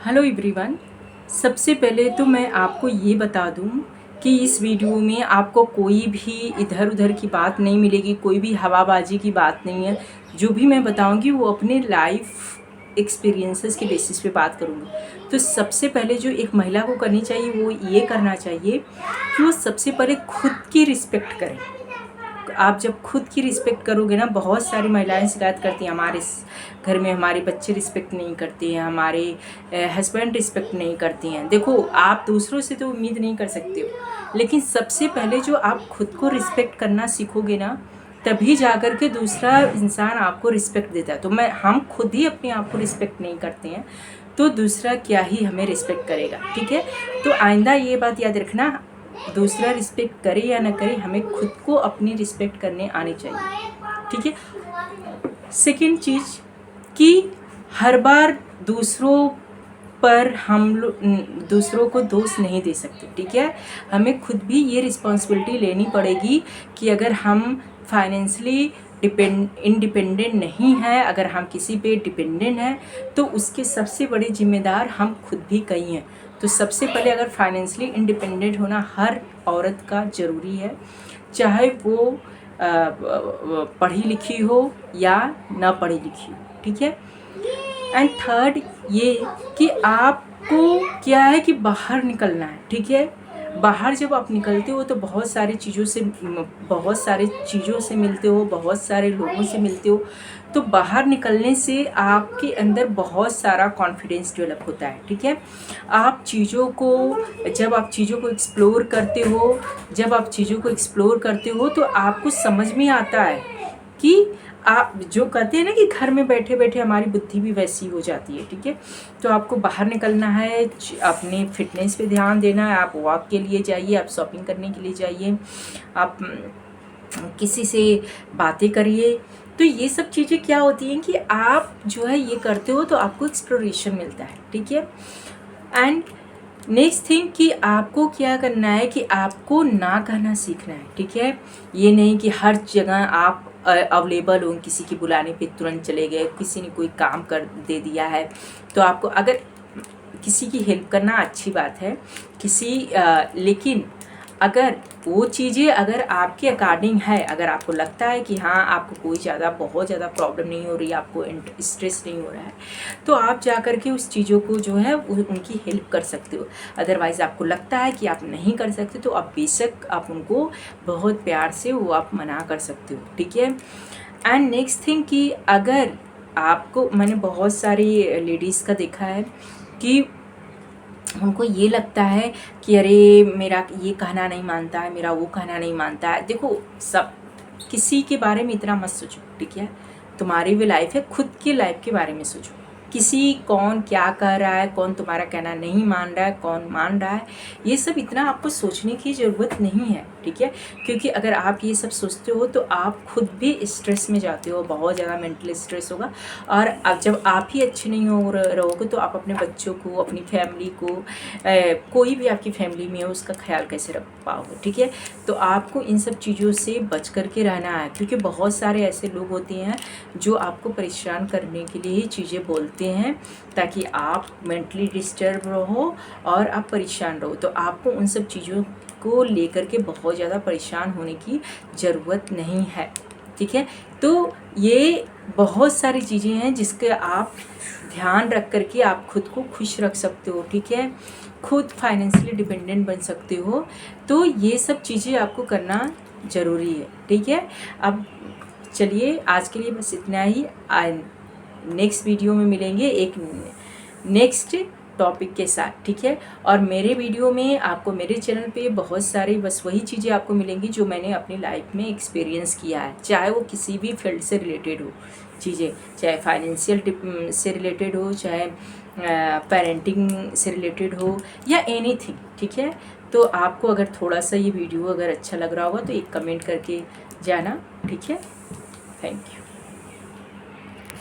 Hello everyone. सबसे पहले तो मैं आपको ये बता दूं कि इस वीडियो में आपको कोई भी इधर उधर की बात नहीं मिलेगी, कोई भी हवाबाजी की बात नहीं है। जो भी मैं बताऊंगी वो अपने लाइफ एक्सपीरियंसेस के बेसिस पे बात करूंगी। तो सबसे पहले जो एक महिला को करनी चाहिए वो ये करना चाहिए कि वो सबसे पहले खुद की रिस्पेक्ट करें। आप जब खुद की रिस्पेक्ट करोगे ना, बहुत सारी महिलाएं शिकायत करती हैं हमारे घर में हमारे बच्चे रिस्पेक्ट नहीं करते हैं, हमारे हस्बैंड रिस्पेक्ट नहीं करती हैं। देखो, आप दूसरों से तो उम्मीद नहीं कर सकते हो, लेकिन सबसे पहले जो आप खुद को रिस्पेक्ट करना सीखोगे ना, तभी जाकर के दूसरा इंसान आपको रिस्पेक्ट देता है। तो हम खुद ही अपने आप को रिस्पेक्ट नहीं करते हैं तो दूसरा क्या ही हमें रिस्पेक्ट करेगा। ठीक है, तो आइंदा ये बात याद रखना, दूसरा रिस्पेक्ट करे या ना करे, हमें खुद को अपनी रिस्पेक्ट करने आनी चाहिए। ठीक है। सेकंड चीज़ कि हर बार दूसरों पर हम लोग दूसरों को दोष नहीं दे सकते। ठीक है, हमें खुद भी ये रिस्पॉन्सिबिलिटी लेनी पड़ेगी कि अगर हम फाइनेंशियली इंडिपेंडेंट नहीं है, अगर हम किसी पे डिपेंडेंट हैं, तो उसके सबसे बड़े जिम्मेदार हम खुद भी कहीं हैं। तो सबसे पहले अगर फाइनेंशियली इंडिपेंडेंट होना हर औरत का ज़रूरी है, चाहे वो पढ़ी लिखी हो या ना पढ़ी लिखी हो। ठीक है। एंड थर्ड ये कि आपको क्या है कि बाहर निकलना है। ठीक है, बाहर जब आप निकलते हो तो बहुत सारी चीज़ों से मिलते हो, बहुत सारे लोगों से मिलते हो। तो बाहर निकलने से आपके अंदर बहुत सारा कॉन्फिडेंस डेवलप होता है। ठीक है, जब आप चीज़ों को एक्सप्लोर करते हो तो आपको समझ में आता है कि आप जो कहते हैं ना कि घर में बैठे बैठे हमारी बुद्धि भी वैसी हो जाती है। ठीक है, तो आपको बाहर निकलना है, अपने फिटनेस पे ध्यान देना है। आप वॉक के लिए जाइए, आप शॉपिंग करने के लिए जाइए, आप किसी से बातें करिए। तो ये सब चीज़ें क्या होती हैं कि आप जो है ये करते हो तो आपको एक्सप्लोरेशन मिलता है। ठीक है। एंड नेक्स्ट थिंग कि आपको क्या करना है कि आपको ना कहना सीखना है। ठीक है, ये नहीं कि हर जगह आप अवेलेबल हो, किसी के बुलाने पे तुरंत चले गए, किसी ने कोई काम कर दे दिया है तो आपको, अगर किसी की हेल्प करना अच्छी बात है, लेकिन अगर वो चीज़ें अगर आपके अकॉर्डिंग है, अगर आपको लगता है कि हाँ आपको बहुत ज़्यादा प्रॉब्लम नहीं हो रही, आपको स्ट्रेस नहीं हो रहा है, तो आप जा कर के उस चीज़ों को जो है उनकी हेल्प कर सकते हो। अदरवाइज़ आपको लगता है कि आप नहीं कर सकते तो आप बेशक आप उनको बहुत प्यार से वो आप मना कर सकते हो। ठीक है। एंड नेक्स्ट थिंग कि अगर आपको, मैंने बहुत सारी लेडीज़ का देखा है कि उनको ये लगता है कि अरे मेरा ये कहना नहीं मानता है, मेरा वो कहना नहीं मानता है। देखो, सब किसी के बारे में इतना मत सोचो। ठीक है, तुम्हारी भी लाइफ है, खुद की लाइफ के बारे में सोचो। कौन क्या कह रहा है, कौन तुम्हारा कहना नहीं मान रहा है, कौन मान रहा है, ये सब इतना आपको सोचने की ज़रूरत नहीं है। ठीक है, क्योंकि अगर आप ये सब सोचते हो तो आप खुद भी स्ट्रेस में जाते हो, बहुत ज़्यादा मेंटल स्ट्रेस होगा। और अब जब आप ही अच्छे नहीं रहोगे तो आप अपने बच्चों को, अपनी फैमिली को, कोई भी आपकी फैमिली में हो उसका ख्याल कैसे रख पाओगे। ठीक है, तो आपको इन सब चीज़ों से बच करके रहना है, क्योंकि बहुत सारे ऐसे लोग होते हैं जो आपको परेशान करने के लिए ही चीज़ें बोलते हैं ताकि आप मेंटली डिस्टर्ब रहो और आप परेशान रहो। तो आपको उन सब चीज़ों को लेकर के बहुत ज़्यादा परेशान होने की ज़रूरत नहीं है। ठीक है, तो ये बहुत सारी चीज़ें हैं जिसके आप ध्यान रख करके आप खुद को खुश रख सकते हो। ठीक है, खुद फाइनेंशियली डिपेंडेंट बन सकते हो। तो ये सब चीज़ें आपको करना ज़रूरी है। ठीक है, अब चलिए आज के लिए बस इतना ही। नेक्स्ट वीडियो में मिलेंगे एक नेक्स्ट टॉपिक के साथ। ठीक है, और मेरे वीडियो में आपको मेरे चैनल पे बहुत सारी बस वही चीज़ें आपको मिलेंगी जो मैंने अपनी लाइफ में एक्सपीरियंस किया है, चाहे वो किसी भी फील्ड से रिलेटेड हो चीज़ें, चाहे फाइनेंशियल से रिलेटेड हो, चाहे पेरेंटिंग से रिलेटेड हो या एनीथिंग। ठीक है, तो आपको अगर थोड़ा सा ये वीडियो अगर अच्छा लग रहा होगा तो एक कमेंट करके जाना। ठीक है, थैंक यू।